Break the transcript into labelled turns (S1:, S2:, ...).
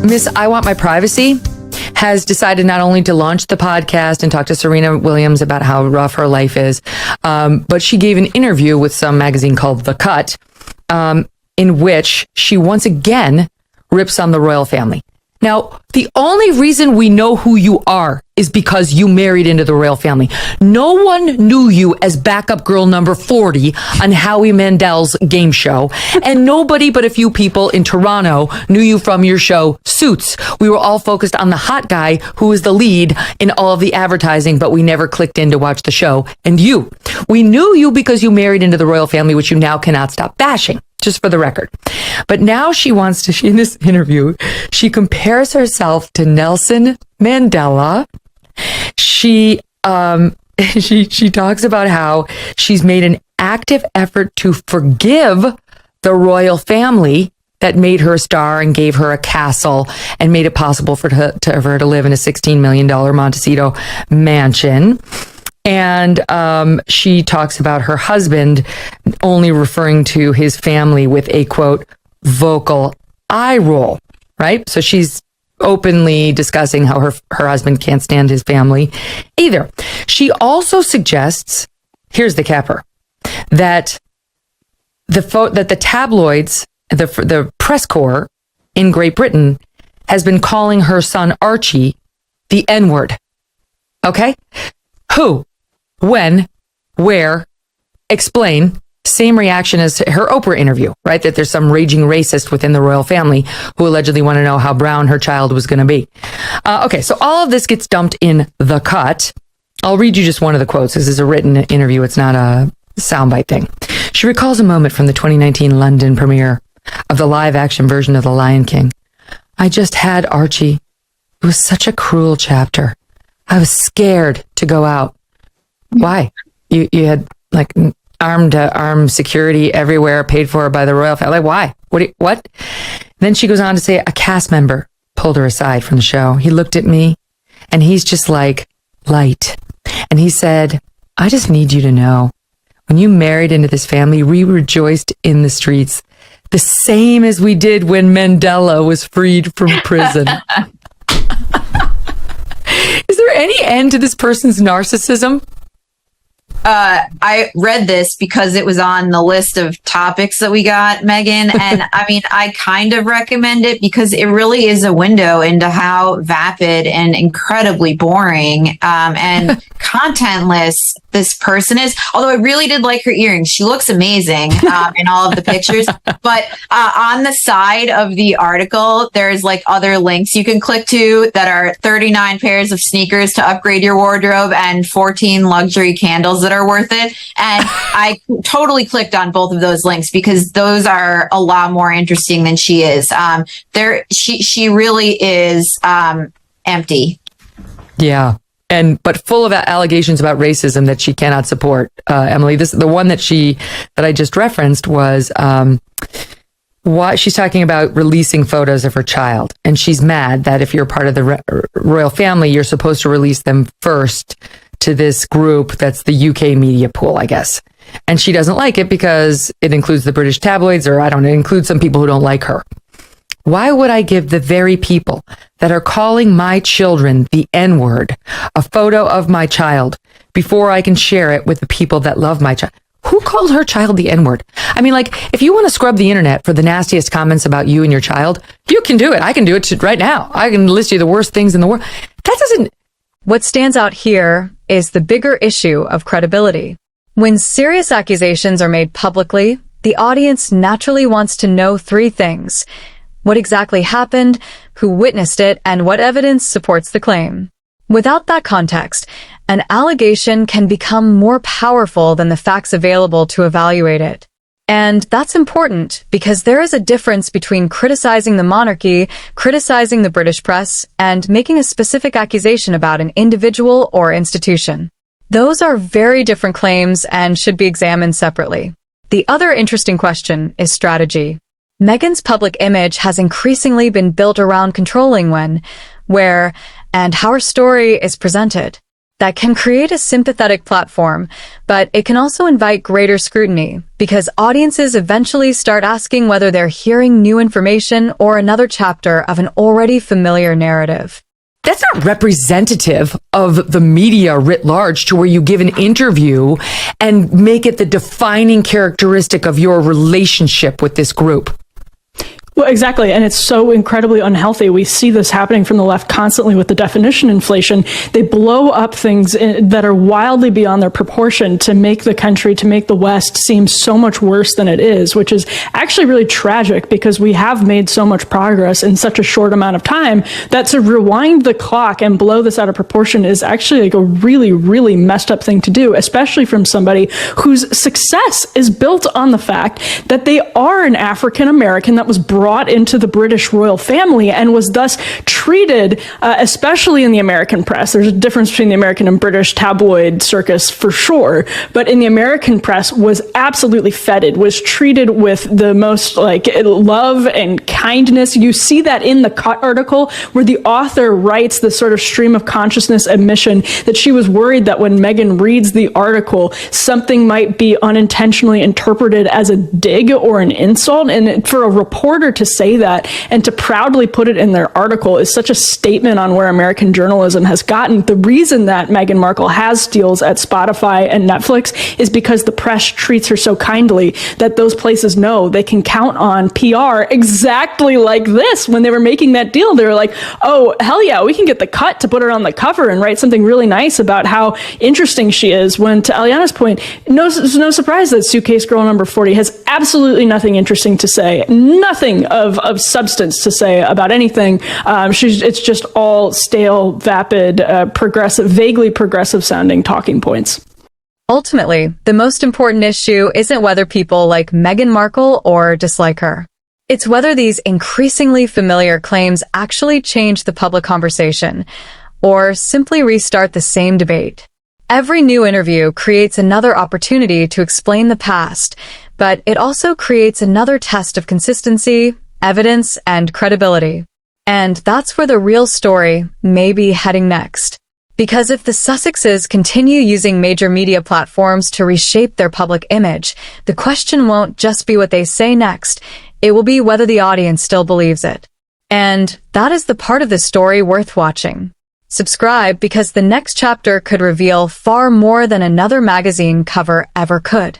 S1: Miss I Want My Privacy has decided not only to launch the podcast and talk to Serena Williams about how rough her life is, but she gave an interview with some magazine called The Cut, in which she once again rips on the royal family. Now, the only reason we know who you are is because you married into the royal family. No one knew you as backup girl number 40 on Howie Mandel's game show. And nobody but a few people in Toronto knew you from your show, Suits. We were all focused on the hot guy who was the lead in all of the advertising, but we never clicked in to watch the show. And you. We knew you because you married into the royal family, which you now cannot stop bashing. Just for the record. But now she wants to, in this interview, she compares herself to Nelson Mandela. She talks about how she's made an active effort to forgive the royal family that made her a star and gave her a castle and made it possible for her to live in a $16 million Montecito mansion. And she talks about her husband only referring to his family with a, quote, vocal eye roll, right? So she's openly discussing how her husband can't stand his family either. She also suggests, here's the capper, that the tabloids, the press corps in Great Britain has been calling her son Archie the N-word. Okay? Who? When, where, explain, same reaction as her Oprah interview, right? That there's some raging racist within the royal family who allegedly want to know how brown her child was going to be. Okay, so all of this gets dumped in The Cut. I'll read you just one of the quotes. This is a written interview. It's not a soundbite thing. She recalls a moment from the 2019 London premiere of the live-action version of The Lion King. I just had Archie. It was such a cruel chapter. I was scared to go out. Why? You had like armed security everywhere, paid for by the royal family. Why? What? Then she goes on to say a cast member pulled her aside from the show. He looked at me and he's just like light. And he said, I just need you to know when you married into this family, we rejoiced in the streets the same as we did when Mandela was freed from prison. Is there any end to this person's narcissism?
S2: I read this because it was on the list of topics that we got, Megan. And I mean, I kind of recommend it because it really is a window into how vapid and incredibly boring and contentless this person is. Although I really did like her earrings. She looks amazing in all of the pictures. But on the side of the article, there's like other links you can click to that are 39 pairs of sneakers to upgrade your wardrobe and 14 luxury candles that are worth it. And I totally clicked on both of those links because those are a lot more interesting than she is. She really is empty.
S1: Yeah. But full of allegations about racism that she cannot support. Emily, the one that I just referenced was, why she's talking about releasing photos of her child. And she's mad that if you're part of the royal family, you're supposed to release them first to this group that's the UK media pool, I guess. And she doesn't like it because it includes the British tabloids, or it includes some people who don't like her. Why would I give the very people that are calling my children the N-word a photo of my child before I can share it with the people that love my child? Who called her child the N-word? I mean, like, if you want to scrub the internet for the nastiest comments about you and your child, you can do it. I can do it right now. I can list you the worst things in the world. That doesn't...
S3: What stands out here is the bigger issue of credibility. When serious accusations are made publicly, the audience naturally wants to know three things: what exactly happened, who witnessed it, and what evidence supports the claim. Without that context, an allegation can become more powerful than the facts available to evaluate it. And that's important because there is a difference between criticizing the monarchy, criticizing the British press, and making a specific accusation about an individual or institution. Those are very different claims and should be examined separately. The other interesting question is strategy. Meghan's public image has increasingly been built around controlling when, where, and how her story is presented. that can create a sympathetic platform, but it can also invite greater scrutiny because audiences eventually start asking whether they're hearing new information or another chapter of an already familiar narrative.
S1: That's not representative of the media writ large, to where you give an interview and make it the defining characteristic of your relationship with this group.
S4: Well, exactly. And it's so incredibly unhealthy. We see this happening from the left constantly with the definition inflation. They blow up things that are wildly beyond their proportion to make the country, to make the West seem so much worse than it is, which is actually really tragic because we have made so much progress in such a short amount of time that to rewind the clock and blow this out of proportion is actually like a really, really messed up thing to do, especially from somebody whose success is built on the fact that they are an African American that was brought into the British royal family and was thus treated, especially in the American press. There's a difference between the American and British tabloid circus for sure, but in the American press was absolutely feted, was treated with the most like love and kindness. You see that in the Cut article where the author writes the sort of stream of consciousness admission that she was worried that when Meghan reads the article, something might be unintentionally interpreted as a dig or an insult. And for a reporter to say that and to proudly put it in their article is such a statement on where American journalism has gotten. The reason that Meghan Markle has deals at Spotify and Netflix is because the press treats her so kindly that those places know they can count on PR exactly like this. When they were making that deal, they were like, oh, hell yeah, we can get the Cut to put her on the cover and write something really nice about how interesting she is. When, to Aliana's point, no surprise that Suitcase Girl number 40 has absolutely nothing interesting to say, nothing of substance to say about anything. It's just all stale, vapid, progressive, vaguely progressive sounding talking points.
S3: Ultimately, the most important issue isn't whether people like Meghan Markle or dislike her. It's whether these increasingly familiar claims actually change the public conversation or simply restart the same debate. Every new interview creates another opportunity to explain the past, but it also creates another test of consistency, evidence, and credibility. And that's where the real story may be heading next. Because if the Sussexes continue using major media platforms to reshape their public image, the question won't just be what they say next, it will be whether the audience still believes it. And that is the part of the story worth watching. Subscribe because the next chapter could reveal far more than another magazine cover ever could.